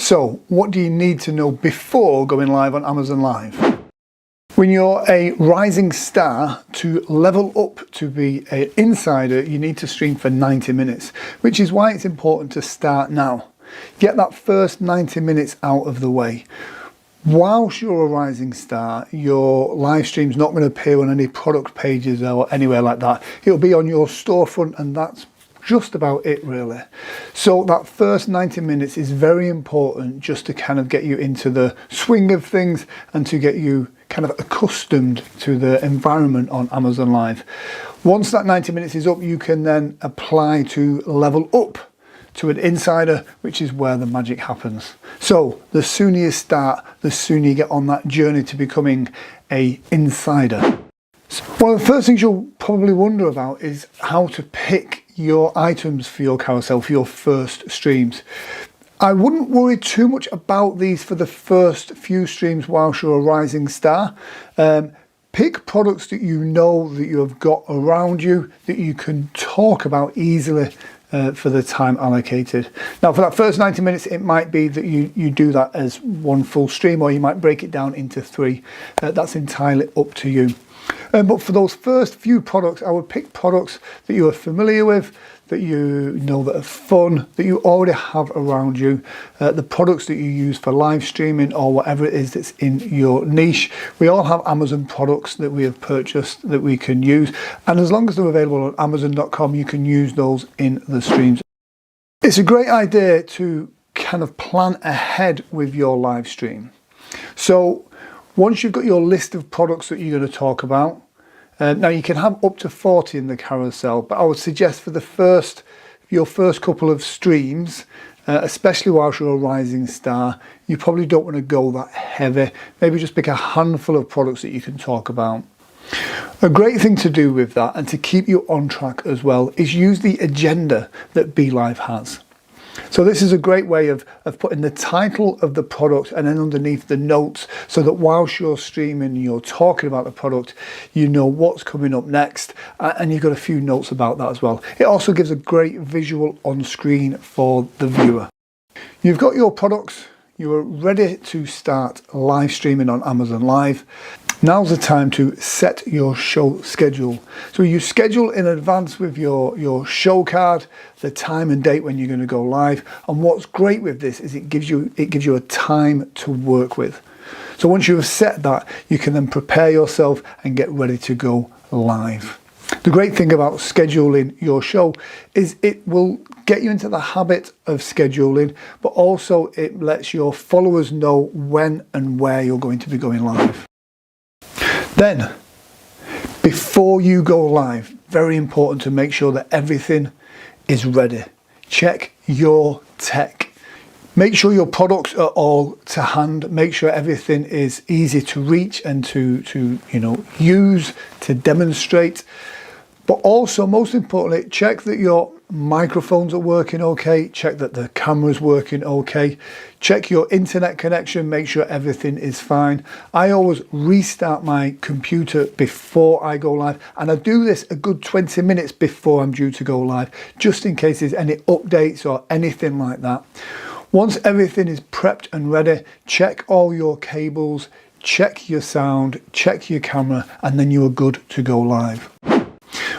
So what do you need to know before going live on Amazon Live? When you're a rising star, to level up to be an insider, you need to stream for 90 minutes, which is why it's important to start now. Get that first 90 minutes out of the way. Whilst you're a rising star, your live stream's not going to appear on any product pages or anywhere like that. It'll be on your storefront, and that's just about it really. So that first 90 minutes is very important, just to kind of get you into the swing of things and to get you kind of accustomed to the environment on Amazon Live. Once that 90 minutes is up, you can then apply to level up to an insider, which is where the magic happens. So the sooner you start, the sooner you get on that journey to becoming an insider. So one of the first things you'll probably wonder about is how to pick your items for your carousel, for your first streams. I wouldn't worry too much about these for the first few streams whilst you're a rising star. Pick products that you know that you have got around you that you can talk about easily for the time allocated. Now for that first 90 minutes, it might be that you do that as one full stream, or you might break it down into 3. That's entirely up to you. But for those first few products, I would pick products that you are familiar with, that you know that are fun, that you already have around you, the products that you use for live streaming or whatever it is that's in your niche. We all have Amazon products that we have purchased that we can use, and as long as they're available on Amazon.com, you can use those in the streams. It's a great idea to kind of plan ahead with your live stream. So once you've got your list of products that you're going to talk about, now you can have up to 40 in the carousel, but I would suggest for your first couple of streams, especially whilst you're a rising star, you probably don't want to go that heavy. Maybe just pick a handful of products that you can talk about. A great thing to do with that, and to keep you on track as well, is use the agenda that BeLive has. So this is a great way of putting the title of the product and then underneath the notes, so that whilst you're streaming, you're talking about the product, you know what's coming up next, and you've got a few notes about that as well. It also gives a great visual on screen for the viewer. You've got your products, you are ready to start live streaming on Amazon Live. Now's the time to set your show schedule. So you schedule in advance with your show card, the time and date when you're going to go live. And what's great with this is it gives you a time to work with. So once you have set that, you can then prepare yourself and get ready to go live. The great thing about scheduling your show is it will get you into the habit of scheduling, but also it lets your followers know when and where you're going to be going live. Then, before you go live, very important to make sure that everything is ready. Check your tech. Make sure your products are all to hand. Make sure everything is easy to reach and to use, to demonstrate. But also, most importantly, check that your microphones are working okay, check that the camera's working okay, check your internet connection, make sure everything is fine. I always restart my computer before I go live, and I do this a good 20 minutes before I'm due to go live, just in case there's any updates or anything like that. Once everything is prepped and ready, check all your cables, check your sound, check your camera, and then you are good to go live.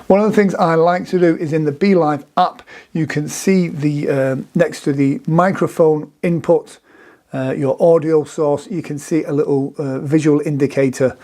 One of the things I like to do is in the BeLive app, you can see the next to the microphone input, your audio source, you can see a little visual indicator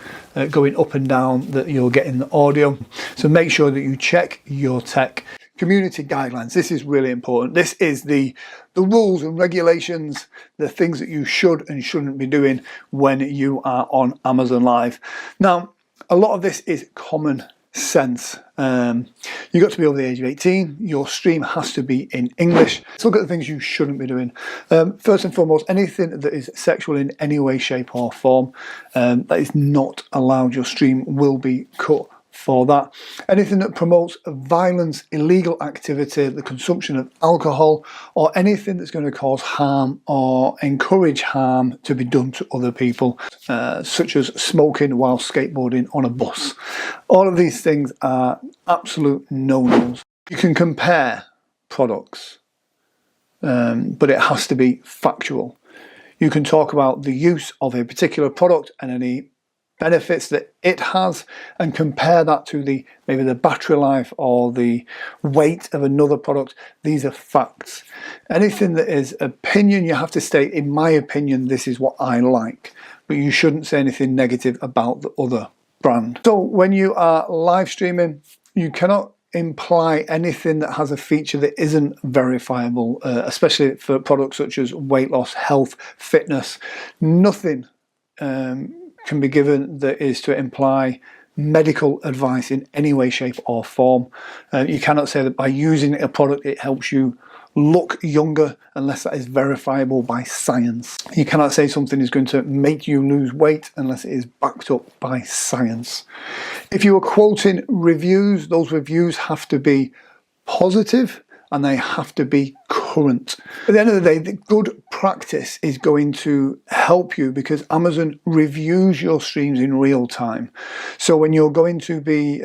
going up and down that you're getting the audio. So make sure that you check your tech. Community guidelines, this is really important. This is the rules and regulations, the things that you should and shouldn't be doing when you are on Amazon Live. Now, a lot of this is common sense. You've got to be over the age of 18. Your stream has to be in English. Let's look at the things you shouldn't be doing. First and foremost, anything that is sexual in any way, shape or form, that is not allowed. Your stream will be cut for that. Anything that promotes violence, illegal activity, the consumption of alcohol, or anything that's going to cause harm or encourage harm to be done to other people, such as smoking while skateboarding on a bus. All of these things are absolute no-nos. You can compare products, but it has to be factual. You can talk about the use of a particular product and any benefits that it has, and compare that to maybe the battery life or the weight of another product. These are facts. Anything that is opinion, you have to state, in my opinion, this is what I like, but you shouldn't say anything negative about the other brand. So when you are live streaming, you cannot imply anything that has a feature that isn't verifiable, especially for products such as weight loss, health, fitness. Nothing can be given that is to imply medical advice in any way, shape or form. You cannot say that by using a product it helps you look younger unless that is verifiable by science. You cannot say something is going to make you lose weight unless it is backed up by science. If you are quoting reviews, those reviews have to be positive and they have to be current. At the end of the day, the good practice is going to help you because Amazon reviews your streams in real time. So when you're going to be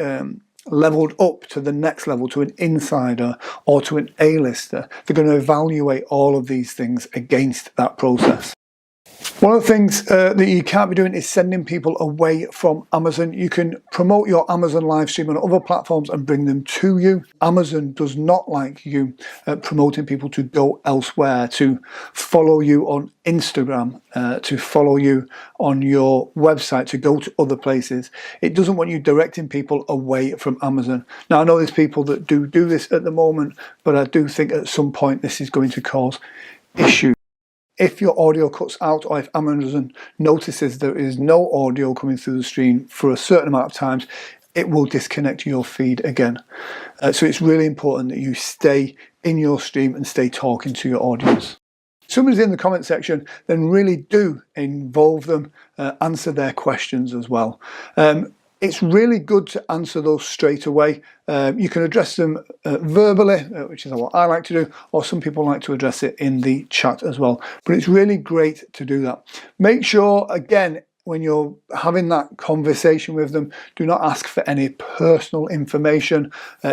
leveled up to the next level, to an insider or to an A-lister, they're going to evaluate all of these things against that process. One of the things that you can't be doing is sending people away from Amazon. You can promote your Amazon live stream on other platforms and bring them to you. Amazon does not like you promoting people to go elsewhere, to follow you on Instagram, to follow you on your website, to go to other places. It doesn't want you directing people away from Amazon. Now, I know there's people that do this at the moment, but I do think at some point this is going to cause issues. If your audio cuts out or if Amazon notices there is no audio coming through the stream for a certain amount of times, it will disconnect your feed again. So it's really important that you stay in your stream and stay talking to your audience. If somebody's in the comment section, then really do involve them, answer their questions as well. It's really good to answer those straight away. You can address them verbally, which is what I like to do, or some people like to address it in the chat as well. But it's really great to do that. Make sure, again, when you're having that conversation with them, do not ask for any personal information,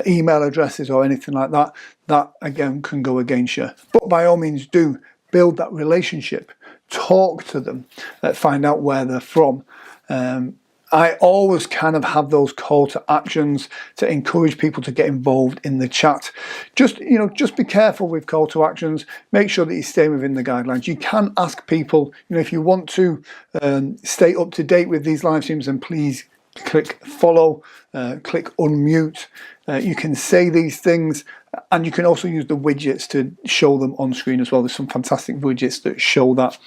email addresses or anything like that. That, again, can go against you. But by all means, do build that relationship. Talk to them, find out where they're from. I always kind of have those call to actions to encourage people to get involved in the chat. Just be careful with call to actions. Make sure that you stay within the guidelines. You can ask people, if you want to stay up to date with these live streams, then please click follow, click unmute. You can say these things, and you can also use the widgets to show them on screen as well. There's some fantastic widgets that show that.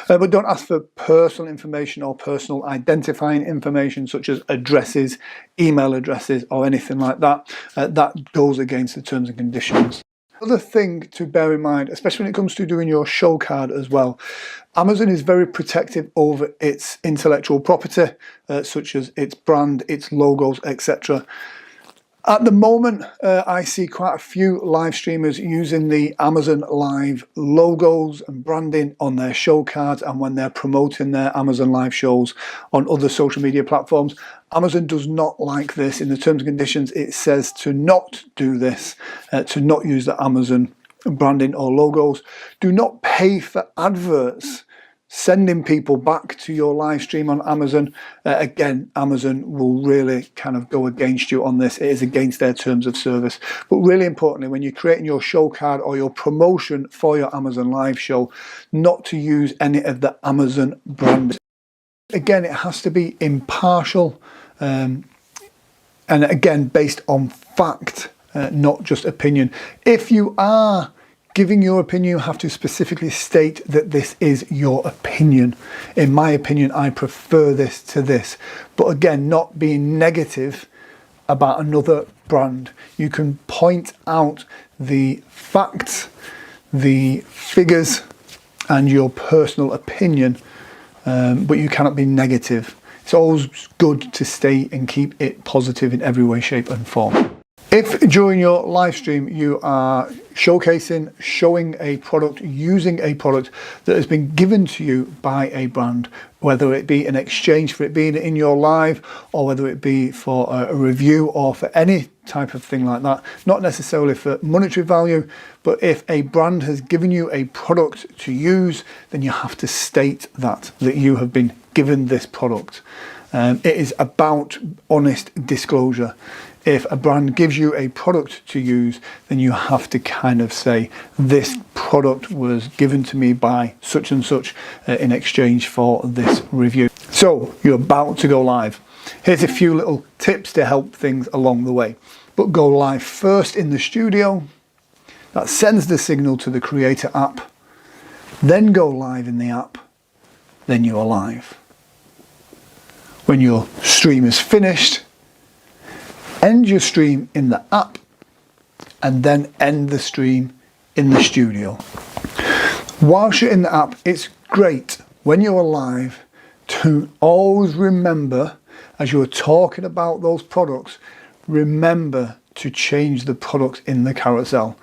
But don't ask for personal information or personal identifying information such as addresses, email addresses or anything like that. That goes against the terms and conditions. Another thing to bear in mind, especially when it comes to doing your show card as well, Amazon is very protective over its intellectual property, such as its brand, its logos, etc. At the moment, I see quite a few live streamers using the Amazon Live logos and branding on their show cards and when they're promoting their Amazon Live shows on other social media platforms. Amazon does not like this. In the terms and conditions, it says to not do this, to not use the Amazon branding or logos. Do not pay for adverts sending people back to your live stream on Amazon. Again, Amazon will really kind of go against you on this. It is against their terms of service. But really importantly, when you're creating your show card or your promotion for your Amazon Live show, not to use any of the Amazon brand. Again, it has to be impartial and again, based on fact, not just opinion. If you are giving your opinion, you have to specifically state that this is your opinion. In my opinion, I prefer this to this. But again, not being negative about another brand. You can point out the facts, the figures, and your personal opinion, but you cannot be negative. It's always good to stay and keep it positive in every way, shape, and form. If during your live stream you are showcasing, showing a product, using a product that has been given to you by a brand, whether it be in exchange for it being in your live or whether it be for a review or for any type of thing like that. Not necessarily for monetary value, but if a brand has given you a product to use, then you have to state that you have been given this product. It is about honest disclosure. If a brand gives you a product to use, then you have to kind of say, this product was given to me by such and such in exchange for this review. So you're about to go live. Here's a few little tips to help things along the way. But go live first in the studio. That sends the signal to the Creator app. Then go live in the app. Then you're live. When your stream is finished, end your stream in the app and then end the stream in the studio. Whilst you're in the app, it's great when you're live to always remember, as you're talking about those products, remember to change the products in the carousel.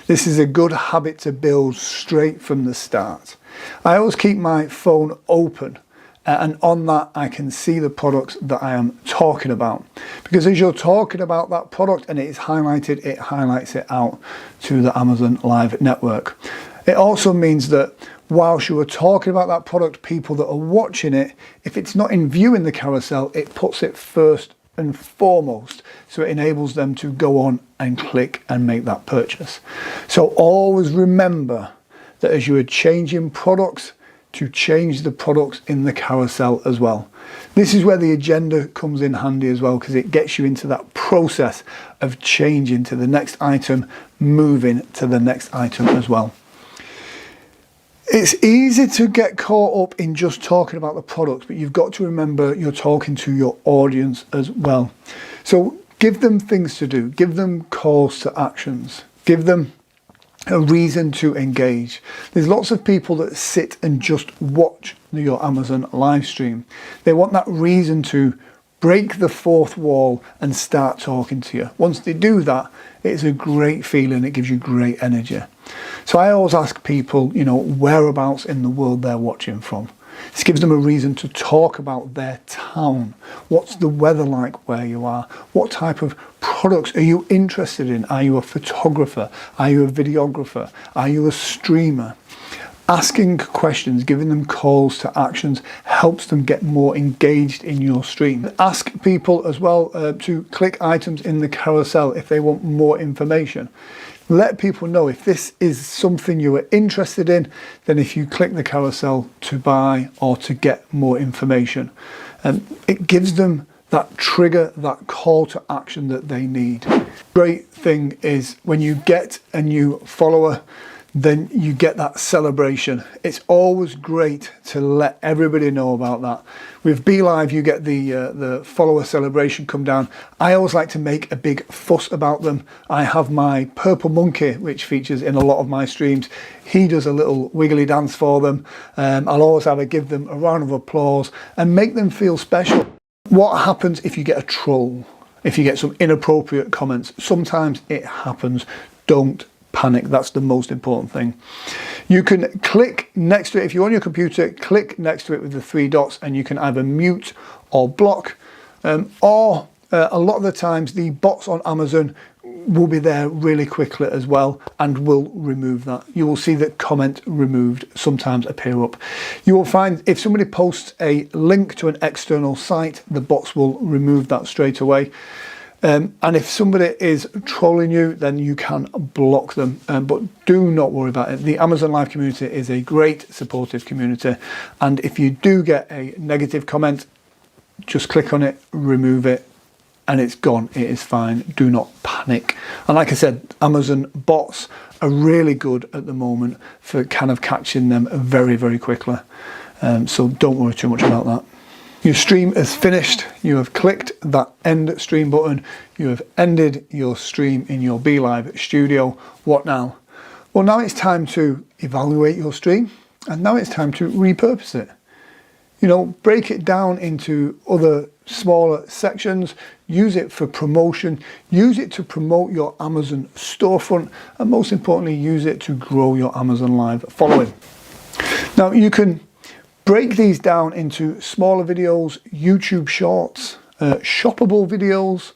This is a good habit to build straight from the start. I always keep my phone open. And on that, I can see the products that I am talking about. Because as you're talking about that product and it is highlighted, it highlights it out to the Amazon Live network. It also means that whilst you are talking about that product, people that are watching it, if it's not in view in the carousel, it puts it first and foremost. So it enables them to go on and click and make that purchase. So always remember that as you are changing products, to change the products in the carousel as well. This is where the agenda comes in handy as well, because it gets you into that process of changing to the next item, moving to the next item as well. It's easy to get caught up in just talking about the product, but you've got to remember you're talking to your audience as well. So give them things to do, give them calls to actions, give them a reason to engage. There's lots of people that sit and just watch your Amazon live stream. They want that reason to break the fourth wall and start talking to you. Once they do that, it's a great feeling. It gives you great energy. So I always ask people, whereabouts in the world they're watching from. This gives them a reason to talk about their town. What's the weather like where you are? What type of products are you interested in? Are you a photographer? Are you a videographer? Are you a streamer? Asking questions, giving them calls to actions helps them get more engaged in your stream. Ask people as well to click items in the carousel if they want more information. Let people know if this is something you are interested in, then if you click the carousel to buy or to get more information. It gives them that trigger, that call to action that they need. Great thing is when you get a new follower, then you get that celebration. It's always great to let everybody know about that. With BeLive, you get the follower celebration come down. I always like to make a big fuss about them. I have my purple monkey, which features in a lot of my streams. He does a little wiggly dance for them. I'll always give them a round of applause and make them feel special. What happens if you get a troll? If you get some inappropriate comments? Sometimes it happens. Don't panic. That's the most important thing. You can click next to it. If you're on your computer, click next to it with the three dots and you can either mute or block, or a lot of the times the bots on Amazon will be there really quickly as well and will remove that. You will see that comment removed sometimes appear up. You will find if somebody posts a link to an external site, the bots will remove that straight away. And if somebody is trolling you, then you can block them, but do not worry about it. The Amazon Live community is a great supportive community, and if you do get a negative comment, just click on it, remove it, and it's gone. It is fine. Do not panic. And like I said, Amazon bots are really good at the moment for kind of catching them very, very quickly. So don't worry too much about that. Your stream is finished. You have clicked that end stream button. You have ended your stream in your BeLive studio. What now? Well, now it's time to evaluate your stream, and now it's time to repurpose it. Break it down into other smaller sections, use it for promotion, use it to promote your Amazon storefront, and most importantly, use it to grow your Amazon Live following. Now you can break these down into smaller videos, YouTube shorts, shoppable videos,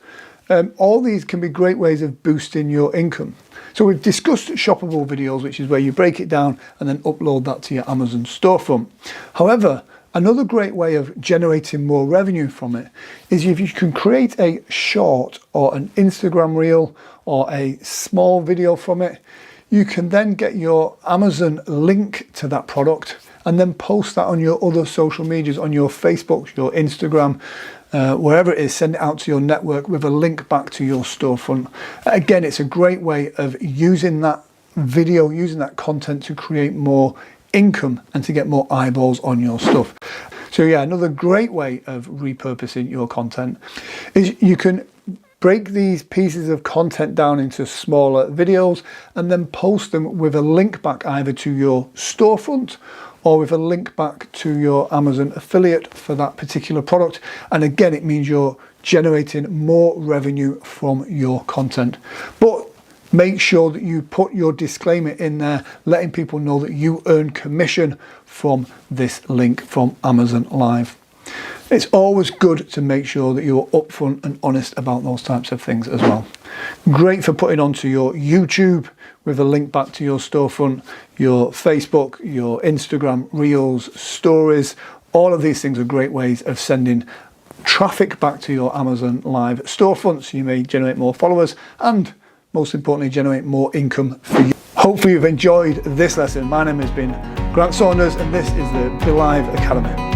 All these can be great ways of boosting your income. So we've discussed shoppable videos, which is where you break it down and then upload that to your Amazon storefront. However, another great way of generating more revenue from it is if you can create a short or an Instagram reel or a small video from it. You can then get your Amazon link to that product and then post that on your other social medias, on your Facebook, your Instagram, wherever it is. Send it out to your network with a link back to your storefront. Again, it's a great way of using that video, using that content to create more income and to get more eyeballs on your stuff. So yeah, another great way of repurposing your content is you can break these pieces of content down into smaller videos and then post them with a link back either to your storefront or with a link back to your Amazon affiliate for that particular product. And again, it means you're generating more revenue from your content. But make sure that you put your disclaimer in there, letting people know that you earn commission from this link from Amazon Live. It's always good to make sure that you're upfront and honest about those types of things as well. Great for putting onto your YouTube with a link back to your storefront, your Facebook, your Instagram Reels, Stories. All of these things are great ways of sending traffic back to your Amazon Live storefront, so you may generate more followers and most importantly generate more income for you. Hopefully you've enjoyed this lesson. My name has been Grant Saunders and this is the BeLive Academy.